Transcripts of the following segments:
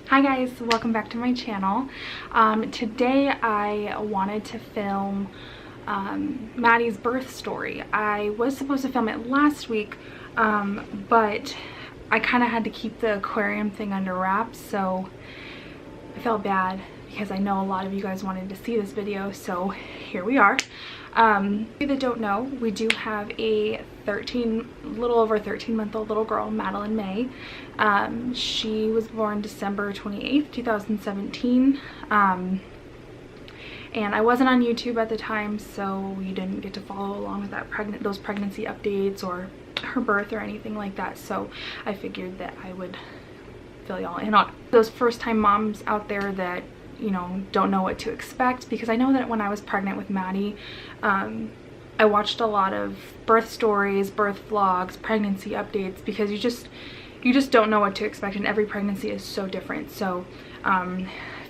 Hi guys, welcome back to my channel. Today I wanted to film Maddie's birth story. I was supposed to film it last week, but I kind of had to keep the aquarium thing under wraps, so I felt bad because I know a lot of you guys wanted to see this video, so here we are. You that don't know, we do have a little over 13-month-old little girl, Madeline May. She was born December 28th, 2017. And I wasn't on YouTube at the time, so we didn't get to follow along with that those pregnancy updates or her birth or anything like that. So I figured that I would fill y'all in on those first-time moms out there that, you know, don't know what to expect, because I know that when I was pregnant with Maddie, I watched a lot of birth stories, birth vlogs, pregnancy updates, because you just don't know what to expect, and every pregnancy is so different. So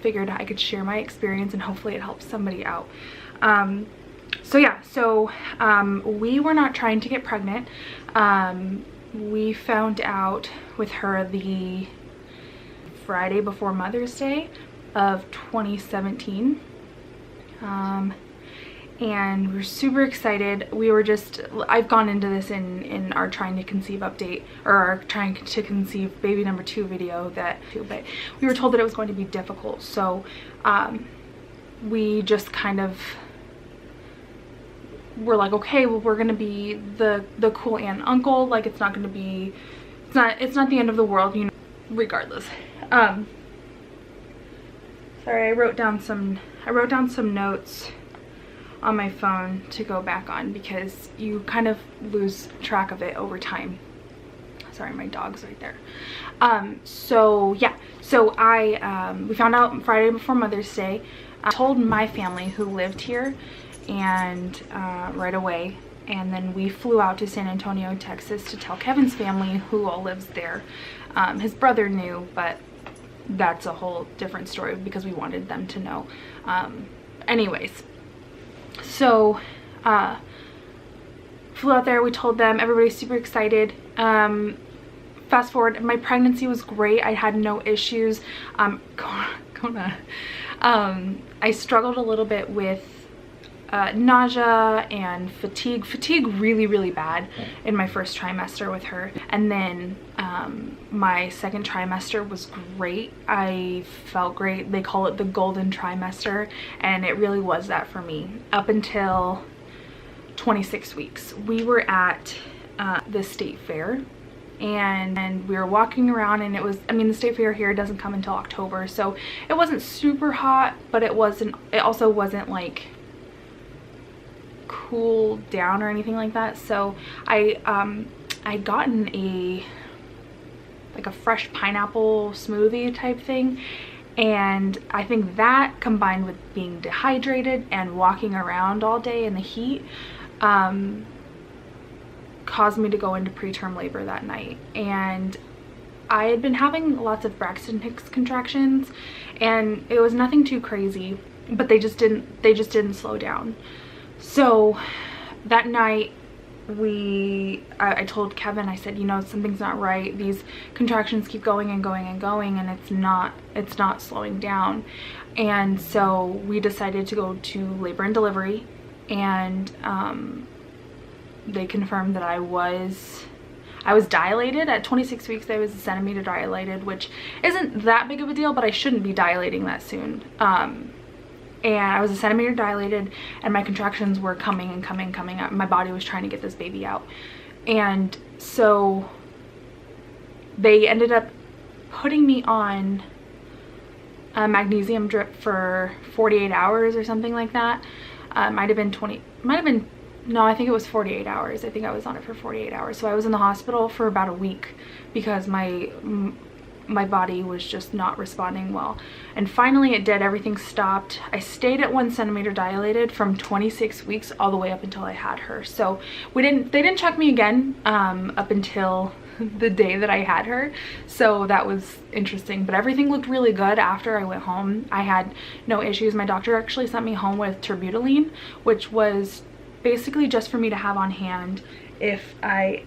figured I could share my experience and hopefully it helps somebody out. So we were not trying to get pregnant. We found out with her the Friday before Mother's Day of 2017, and we're super excited. I've gone into this in our trying to conceive update, or our trying to conceive baby number 2 video, but we were told that it was going to be difficult, so we just kind of were like, okay, well, we're gonna be the cool aunt and uncle, like it's not the end of the world, you know, regardless. Sorry, I wrote down some notes on my phone to go back on, because you kind of lose track of it over time. Sorry, my dog's right there. We found out Friday before Mother's Day. I told my family who lived here, and right away, and then we flew out to San Antonio, Texas to tell Kevin's family, who all lives there. His brother knew, but that's a whole different story because we wanted them to know. Anyways, so flew out there, we told them, everybody's super excited. Fast forward, my pregnancy was great. I had no issues. I struggled a little bit with nausea and fatigue really bad in my first trimester with her, and then my second trimester was great. I felt great. They call it the golden trimester, and it really was that for me up until 26 weeks. We were at the state fair, and we were walking around, and it was, I mean, the state fair here doesn't come until October, so it wasn't super hot, but it also wasn't like cool down or anything like that. So I'd gotten a fresh pineapple smoothie type thing, and I think that, combined with being dehydrated and walking around all day in the heat, caused me to go into preterm labor that night. And I had been having lots of Braxton Hicks contractions, and it was nothing too crazy, but they just didn't slow down. So that night I told Kevin, I said, you know, something's not right. These contractions keep going and going and going, and it's not slowing down. And so we decided to go to labor and delivery, and they confirmed that I was dilated. At 26 weeks I was a centimeter dilated, which isn't that big of a deal, but I shouldn't be dilating that soon. And I was a centimeter dilated, and my contractions were coming and coming up. My body was trying to get this baby out. And so they ended up putting me on a magnesium drip for 48 hours or something like that. No, I think it was 48 hours. I think I was on it for 48 hours. So I was in the hospital for about a week because my body was just not responding well, and finally it did. Everything stopped. I stayed at 1 centimeter dilated from 26 weeks all the way up until I had her. So they didn't check me again up until the day that I had her, so that was interesting. But everything looked really good after I went home. I had no issues. My doctor actually sent me home with terbutaline, which was basically just for me to have on hand if I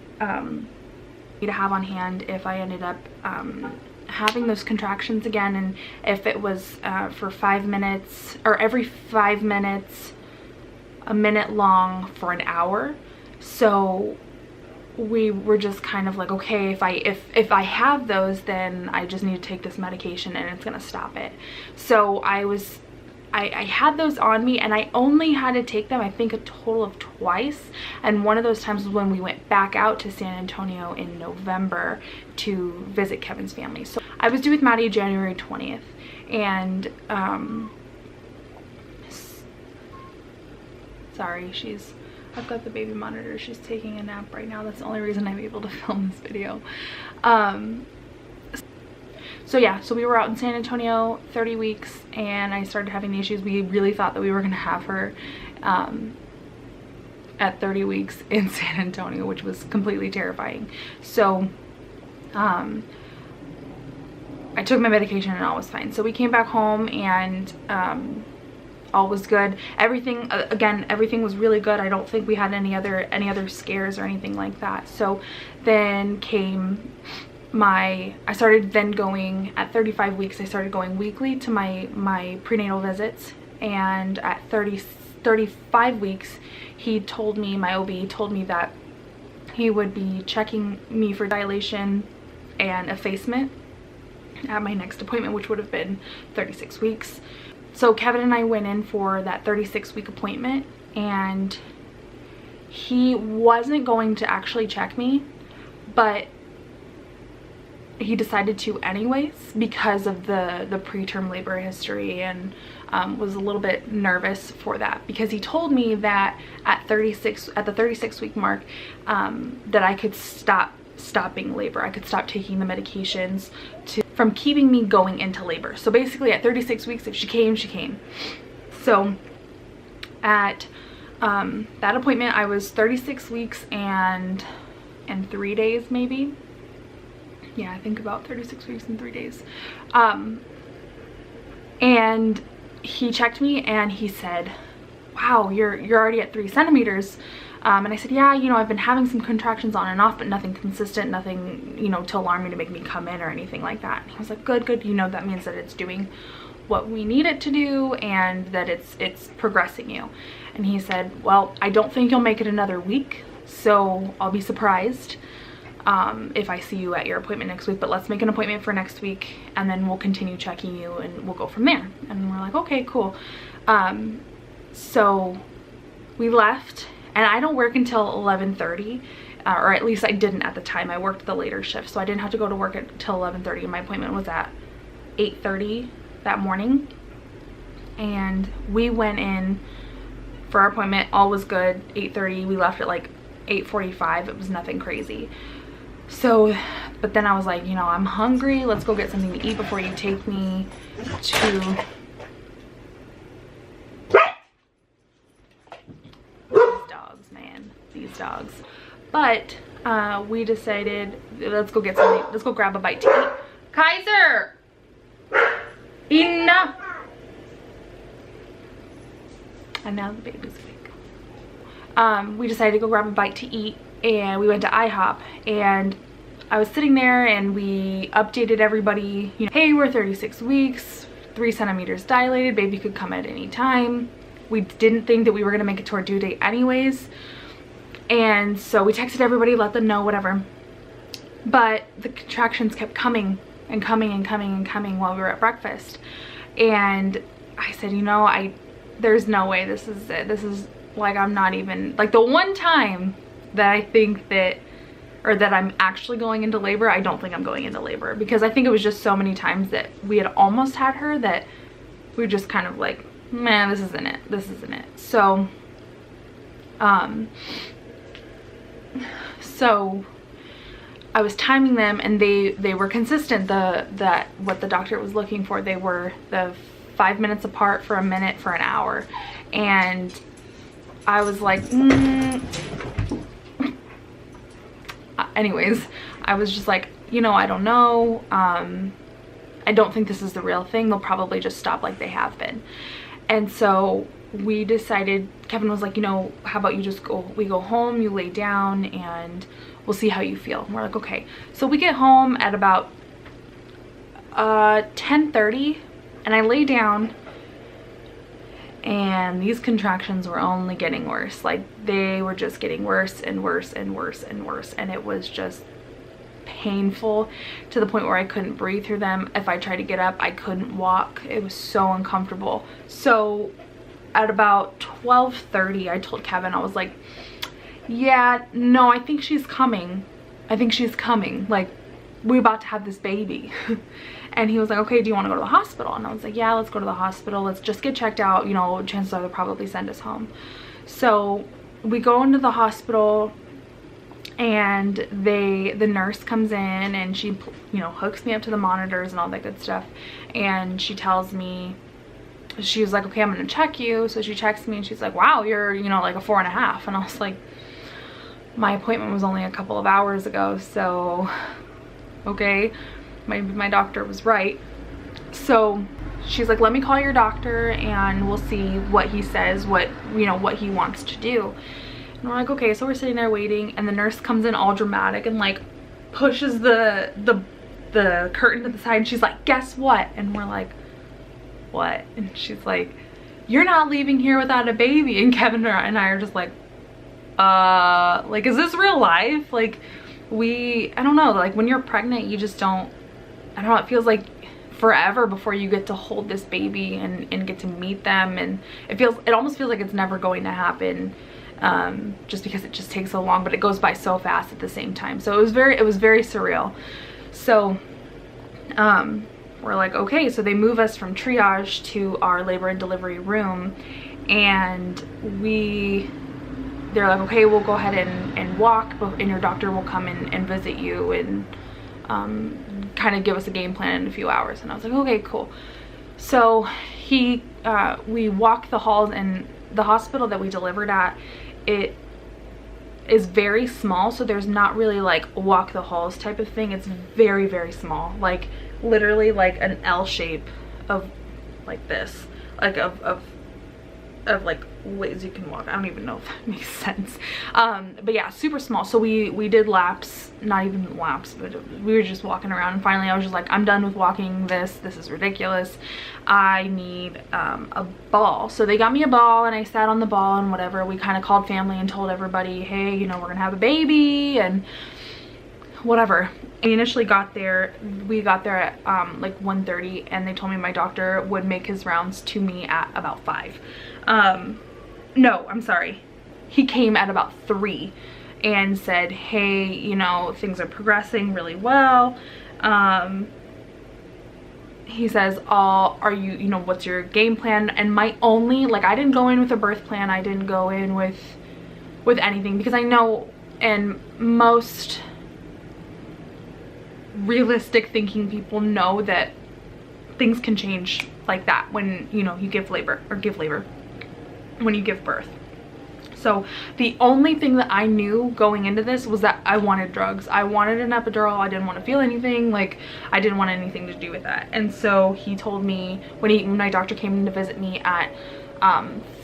ended up having those contractions again, and if it was for 5 minutes or every 5 minutes, a minute long for an hour. So we were just kind of like, okay, if I have those, then I just need to take this medication and it's gonna stop it. So I had those on me, and I only had to take them, I think, a total of twice. And one of those times was when we went back out to San Antonio in November to visit Kevin's family. So I was due with Maddie January 20th, and sorry, I've got the baby monitor. She's taking a nap right now. That's the only reason I'm able to film this video. So yeah, so we were out in San Antonio 30 weeks, and I started having the issues. We really thought that we were gonna have her at 30 weeks in San Antonio, which was completely terrifying. So I took my medication and all was fine. So we came back home, and all was good. Everything, again, everything was really good. I don't think we had any other scares or anything like that. So then came I started then going at 35 weeks. I started going weekly to my prenatal visits, and at 35 weeks, he told me, my OB told me that he would be checking me for dilation and effacement at my next appointment, which would have been 36 weeks. So Kevin and I went in for that 36-week appointment, and he wasn't going to actually check me, but he decided to anyways because of the preterm labor history, and was a little bit nervous for that, because he told me that at the 36-week mark that I could stopping labor. I could stop taking the medications from keeping me going into labor. So basically at 36 weeks, if she came, she came. So at that appointment, I was 36 weeks and 3 days maybe. Yeah, I think about 36 weeks and 3 days. And he checked me and he said, wow, you're already at 3 centimeters. And I said, yeah, you know, I've been having some contractions on and off, but nothing consistent, nothing, you know, to alarm me, to make me come in or anything like that. And he was like, good, you know, that means that it's doing what we need it to do, and that it's progressing you. And he said, well, I don't think you'll make it another week, so I'll be surprised if I see you at your appointment next week, but let's make an appointment for next week, and then we'll continue checking you and we'll go from there. And we're like, okay, cool. So we left, and I don't work until 11:30, or at least I didn't at the time. I worked the later shift, so I didn't have to go to work until 11:30, and my appointment was at 8:30 that morning. And we went in for our appointment, all was good. 8:30, we left at like 8:45. It was nothing crazy. So, but then I was like, you know, I'm hungry, let's go get something to eat before you take me to these dogs. But we decided, let's go get something, let's go grab a bite to eat. Kaiser, enough. And now the baby's awake. We decided to go grab a bite to eat, and we went to IHOP, and I was sitting there and we updated everybody, you know, hey, we're 36 weeks, 3 centimeters dilated, baby could come at any time. We didn't think that we were gonna make it to our due date anyways. And so we texted everybody, let them know, whatever. But the contractions kept coming and coming and coming and coming while we were at breakfast. And I said, you know, there's no way this is it. This is like, I'm not even, like, the one time that I think that, or that I'm actually going into labor, I don't think I'm going into labor, because I think it was just so many times that we had almost had her that we were just kind of like, man, this isn't it. This isn't it. So, so I was timing them, and they were consistent. That what the doctor was looking for, they were the 5 minutes apart for a minute for an hour. And I was like, anyways, I was just like, you know, I don't know. I don't think this is the real thing. They'll probably just stop like they have been. And so we decided, Kevin was like, you know, how about you just we go home, you lay down, and we'll see how you feel. And we're like, okay. So we get home at about 10:30, and I lay down, and these contractions were only getting worse. Like, they were just getting worse and worse and worse and worse, and it was just painful to the point where I couldn't breathe through them. If I tried to get up, I couldn't walk. It was so uncomfortable. So at about 12:30, I told Kevin, I was like, yeah, no, I think she's coming. I think she's coming. Like, we're about to have this baby. And he was like, okay, do you want to go to the hospital? And I was like, yeah, let's go to the hospital. Let's just get checked out. You know, chances are they'll probably send us home. So we go into the hospital, and the nurse comes in, and she, you know, hooks me up to the monitors and all that good stuff. And she tells me, she was like, okay, I'm going to check you. So she checks me, and she's like, wow, you're, you know, like a 4.5. And I was like, my appointment was only a couple of hours ago, so okay, my doctor was right. So she's like, let me call your doctor and we'll see what he says, what, you know, what he wants to do. And we're like, okay. So we're sitting there waiting, and the nurse comes in all dramatic and like pushes the curtain to the side, and she's like, guess what? And we're like, what? And she's like, you're not leaving here without a baby. And Kevin and I are just like, is this real life? Like, I don't know, like when you're pregnant, you just don't, I don't know, it feels like forever before you get to hold this baby and get to meet them, and it almost feels like it's never going to happen, just because it just takes so long, but it goes by so fast at the same time. So it was very surreal. So we're like, okay. So they move us from triage to our labor and delivery room, and they're like, okay, we'll go ahead and walk, and your doctor will come and visit you and kind of give us a game plan in a few hours. And I was like, okay, cool. So we walk the halls, and the hospital that we delivered at, it is very small, so there's not really like walk the halls type of thing. It's very, very small, like literally like an L shape of like this, like of like ways you can walk. I don't even know if that makes sense. But yeah, super small. So we did laps, not even laps, but we were just walking around, and finally I was just like, I'm done with walking this is ridiculous. I need a ball. So they got me a ball, and I sat on the ball and whatever. We kind of called family and told everybody, hey, you know, we're gonna have a baby and whatever. We initially got there, we got there at like 1:30, and they told me my doctor would make his rounds to me at about 5. No, I'm sorry. He came at about 3 and said, hey, you know, things are progressing really well. He says, you know, what's your game plan? And my only, like, I didn't go in with a birth plan. I didn't go in with anything, because I know, and most realistic thinking people know that things can change like that when, you know, you give labor, when you give birth. So the only thing that I knew going into this was that I wanted drugs. I wanted an epidural. I didn't want to feel anything. Like, I didn't want anything to do with that. And so he told me, when my doctor came in to visit me at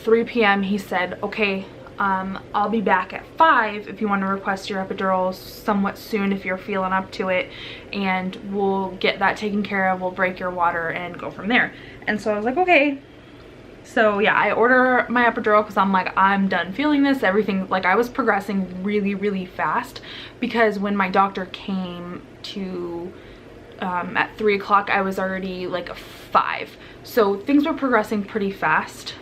3 p.m, he said, okay, I'll be back at 5 if you want to request your epidural somewhat soon, if you're feeling up to it, and we'll get that taken care of. We'll break your water and go from there. And so I was like, okay. So yeah, I order my epidural because I'm like, I'm done feeling this. Everything, like, I was progressing really, really fast, because when my doctor came to at 3 o'clock, I was already like a 5. So things were progressing pretty fast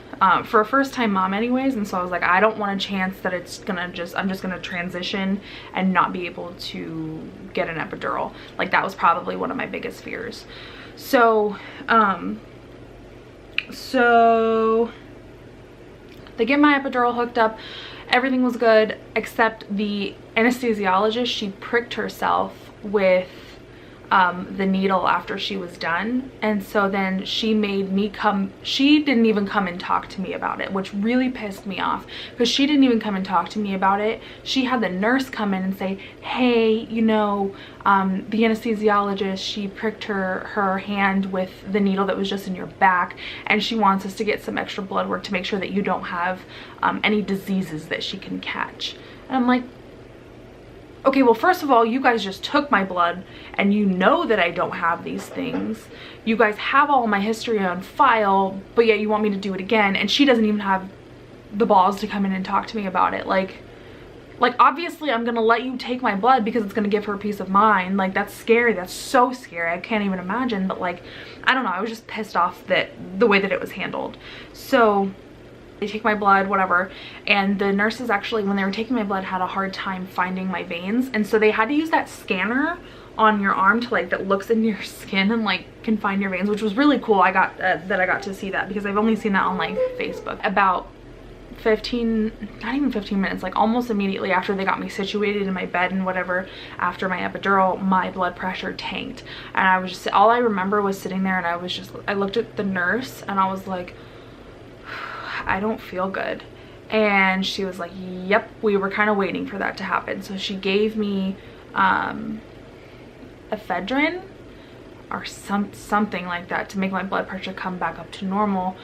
for a first-time mom anyways. And so I was like, I don't want a chance that it's gonna I'm just gonna transition and not be able to get an epidural. Like, that was probably one of my biggest fears. So they get my epidural hooked up. Everything was good, except the anesthesiologist, she pricked herself with the needle after she was done. And so then she made me she didn't even come and talk to me about it, which really pissed me off, because she didn't even come and talk to me about it. She had the nurse come in and say, hey, you know, the anesthesiologist, she pricked her hand with the needle that was just in your back, and she wants us to get some extra blood work to make sure that you don't have any diseases that she can catch. And I'm like, okay, well, first of all, you guys just took my blood and you know that I don't have these things. You guys have all my history on file, but yet you want me to do it again. And she doesn't even have the balls to come in and talk to me about it. Like obviously I'm gonna let you take my blood because it's gonna give her peace of mind. Like, that's scary. That's so scary. I can't even imagine. But like, I don't know, I was just pissed off that the way that it was handled. So they take my blood, whatever, and the nurses actually, when they were taking my blood, had a hard time finding my veins, and so they had to use that scanner on your arm to like, that looks into your skin and like can find your veins, which was really cool. I got that I got to see that because I've only seen that on like Facebook. About 15, not even 15 minutes, like almost immediately after they got me situated in my bed and whatever, after my epidural, my blood pressure tanked. And I was just, all I remember was sitting there and I looked at the nurse and I was like, I don't feel good. And she was like, yep, we were kind of waiting for that to happen. So she gave me ephedrine or something like that to make my blood pressure come back up to normal.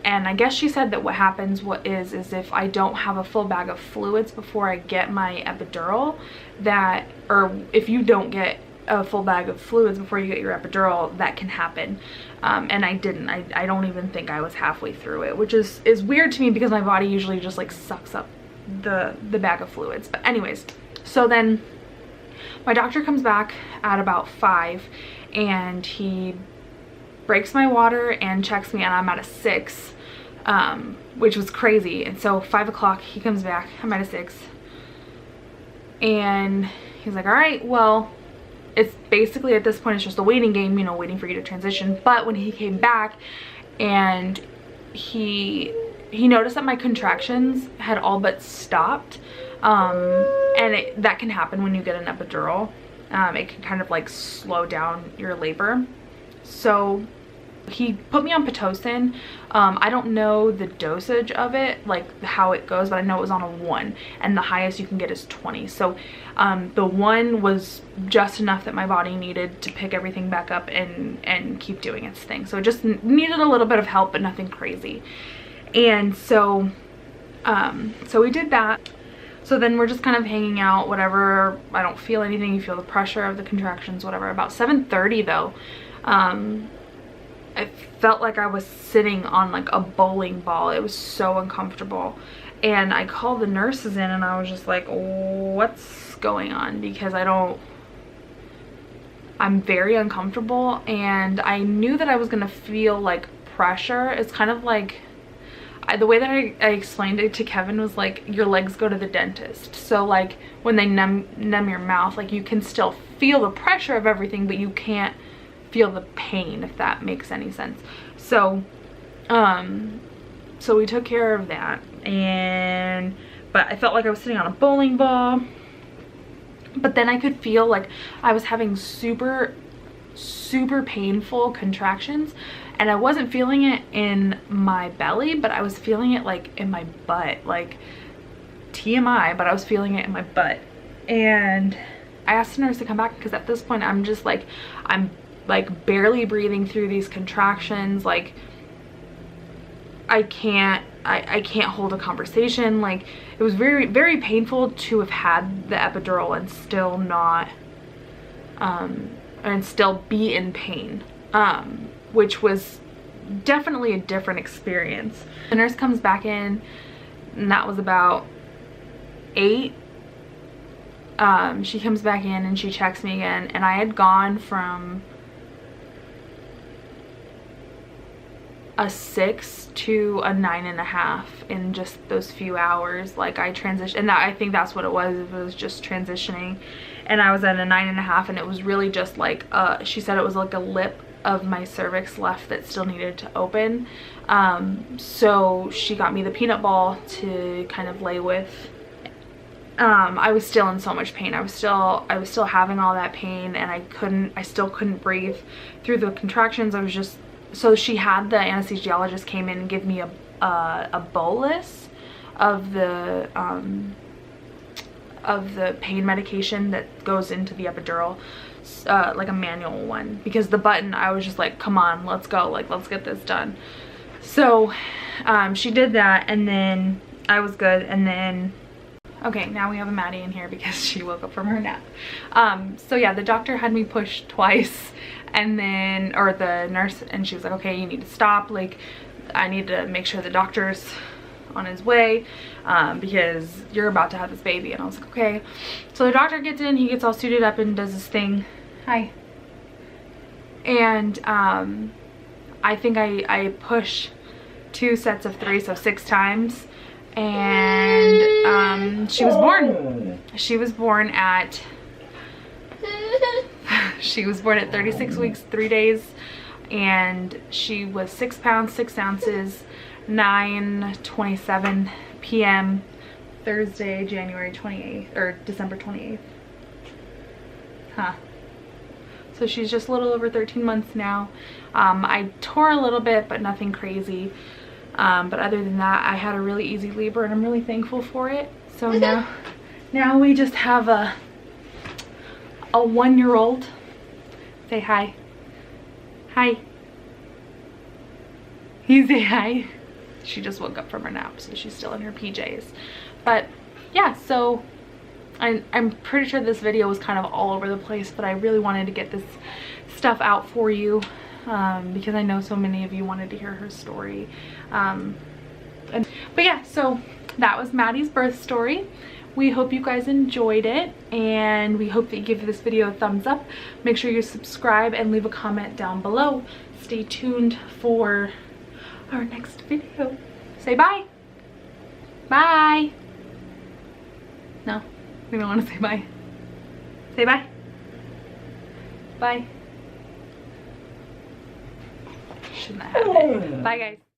And I guess she said that what happens is if I don't have a full bag of fluids before I get my epidural, that, or if you don't get a full bag of fluids before you get your epidural, that can happen. And I didn't. I don't even think I was halfway through it, which is weird to me because my body usually just like sucks up the bag of fluids. But anyways, so then my doctor comes back at about 5 and he breaks my water and checks me, and I'm at a 6, which was crazy. And so 5 o'clock he comes back, I'm at a 6, and he's like, all right, well, it's basically at this point it's just a waiting game, you know, waiting for you to transition. But when he came back and he noticed that my contractions had all but stopped, and that can happen when you get an epidural. It can kind of like slow down your labor. So he put me on Pitocin. I don't know the dosage of it, like how it goes, but I know it was on a 1, and the highest you can get is 20. So the 1 was just enough that my body needed to pick everything back up and keep doing its thing. So it just needed a little bit of help, but nothing crazy. And so so we did that. So then we're just kind of hanging out, whatever. I don't feel anything. You feel the pressure of the contractions, whatever. About 7:30 though, I felt like I was sitting on like a bowling ball. It was so uncomfortable. And I called the nurses in and I was just like, what's going on? Because I'm very uncomfortable, and I knew that I was gonna feel like pressure. It's kind of like, the way that I explained it to Kevin was like your legs go to the dentist. So like when they numb your mouth, like you can still feel the pressure of everything, but you can't feel the pain, if that makes any sense. So so we took care of that, but I felt like I was sitting on a bowling ball. But then I could feel like I was having super painful contractions, and I wasn't feeling it in my belly, but I was feeling it like in my butt, like TMI, but I was feeling it in my butt. And I asked the nurse to come back because at this point I'm just like, I'm like barely breathing through these contractions. Like I can't hold a conversation. Like it was very painful to have had the epidural and still not and still be in pain, which was definitely a different experience. The nurse comes back in, and that was about 8. She comes back in and she checks me again, and I had gone from a 6 to a 9.5 in just those few hours. Like I transitioned, and I think that's what it was just transitioning. And I was at a 9.5, and it was really just like she said it was like a lip of my cervix left that still needed to open. So she got me the peanut ball to kind of lay with. I was still in so much pain. I was still having all that pain, and I still couldn't breathe through the contractions. I was just, so she had the anesthesiologist came in and give me a bolus of the pain medication that goes into the epidural, like a manual one, because the button, I was just like, come on, let's go, like let's get this done. So she did that, and then I was good. And then Okay, now we have a Maddie in here because she woke up from her nap. So yeah, the doctor had me push twice, and then, or the nurse, and she was like, okay, you need to stop. Like, I need to make sure the doctor's on his way because you're about to have this baby. And I was like, okay. So the doctor gets in, he gets all suited up and does his thing. Hi. And I think I push 2 sets of 3, so 6 times. And she was born. She was born at 36 weeks, 3 days, and she was 6 pounds, 6 ounces, 9:27 p.m. Thursday, January 28th, or December 28th. Huh. So she's just a little over 13 months now. I tore a little bit, but nothing crazy. But other than that, I had a really easy labor, and I'm really thankful for it. So now we just have a 1-year-old. Say hi. Hi. You say hi. She just woke up from her nap, so she's still in her PJs. But yeah, so I'm pretty sure this video was kind of all over the place, but I really wanted to get this stuff out for you because I know so many of you wanted to hear her story. But yeah, so that was Maddie's birth story. We hope you guys enjoyed it, and we hope that you give this video a thumbs up. Make sure you subscribe and leave a comment down below. Stay tuned for our next video. Say bye. Bye. No, we don't want to say bye. Say bye. Bye. Shouldn't have happened. Bye guys.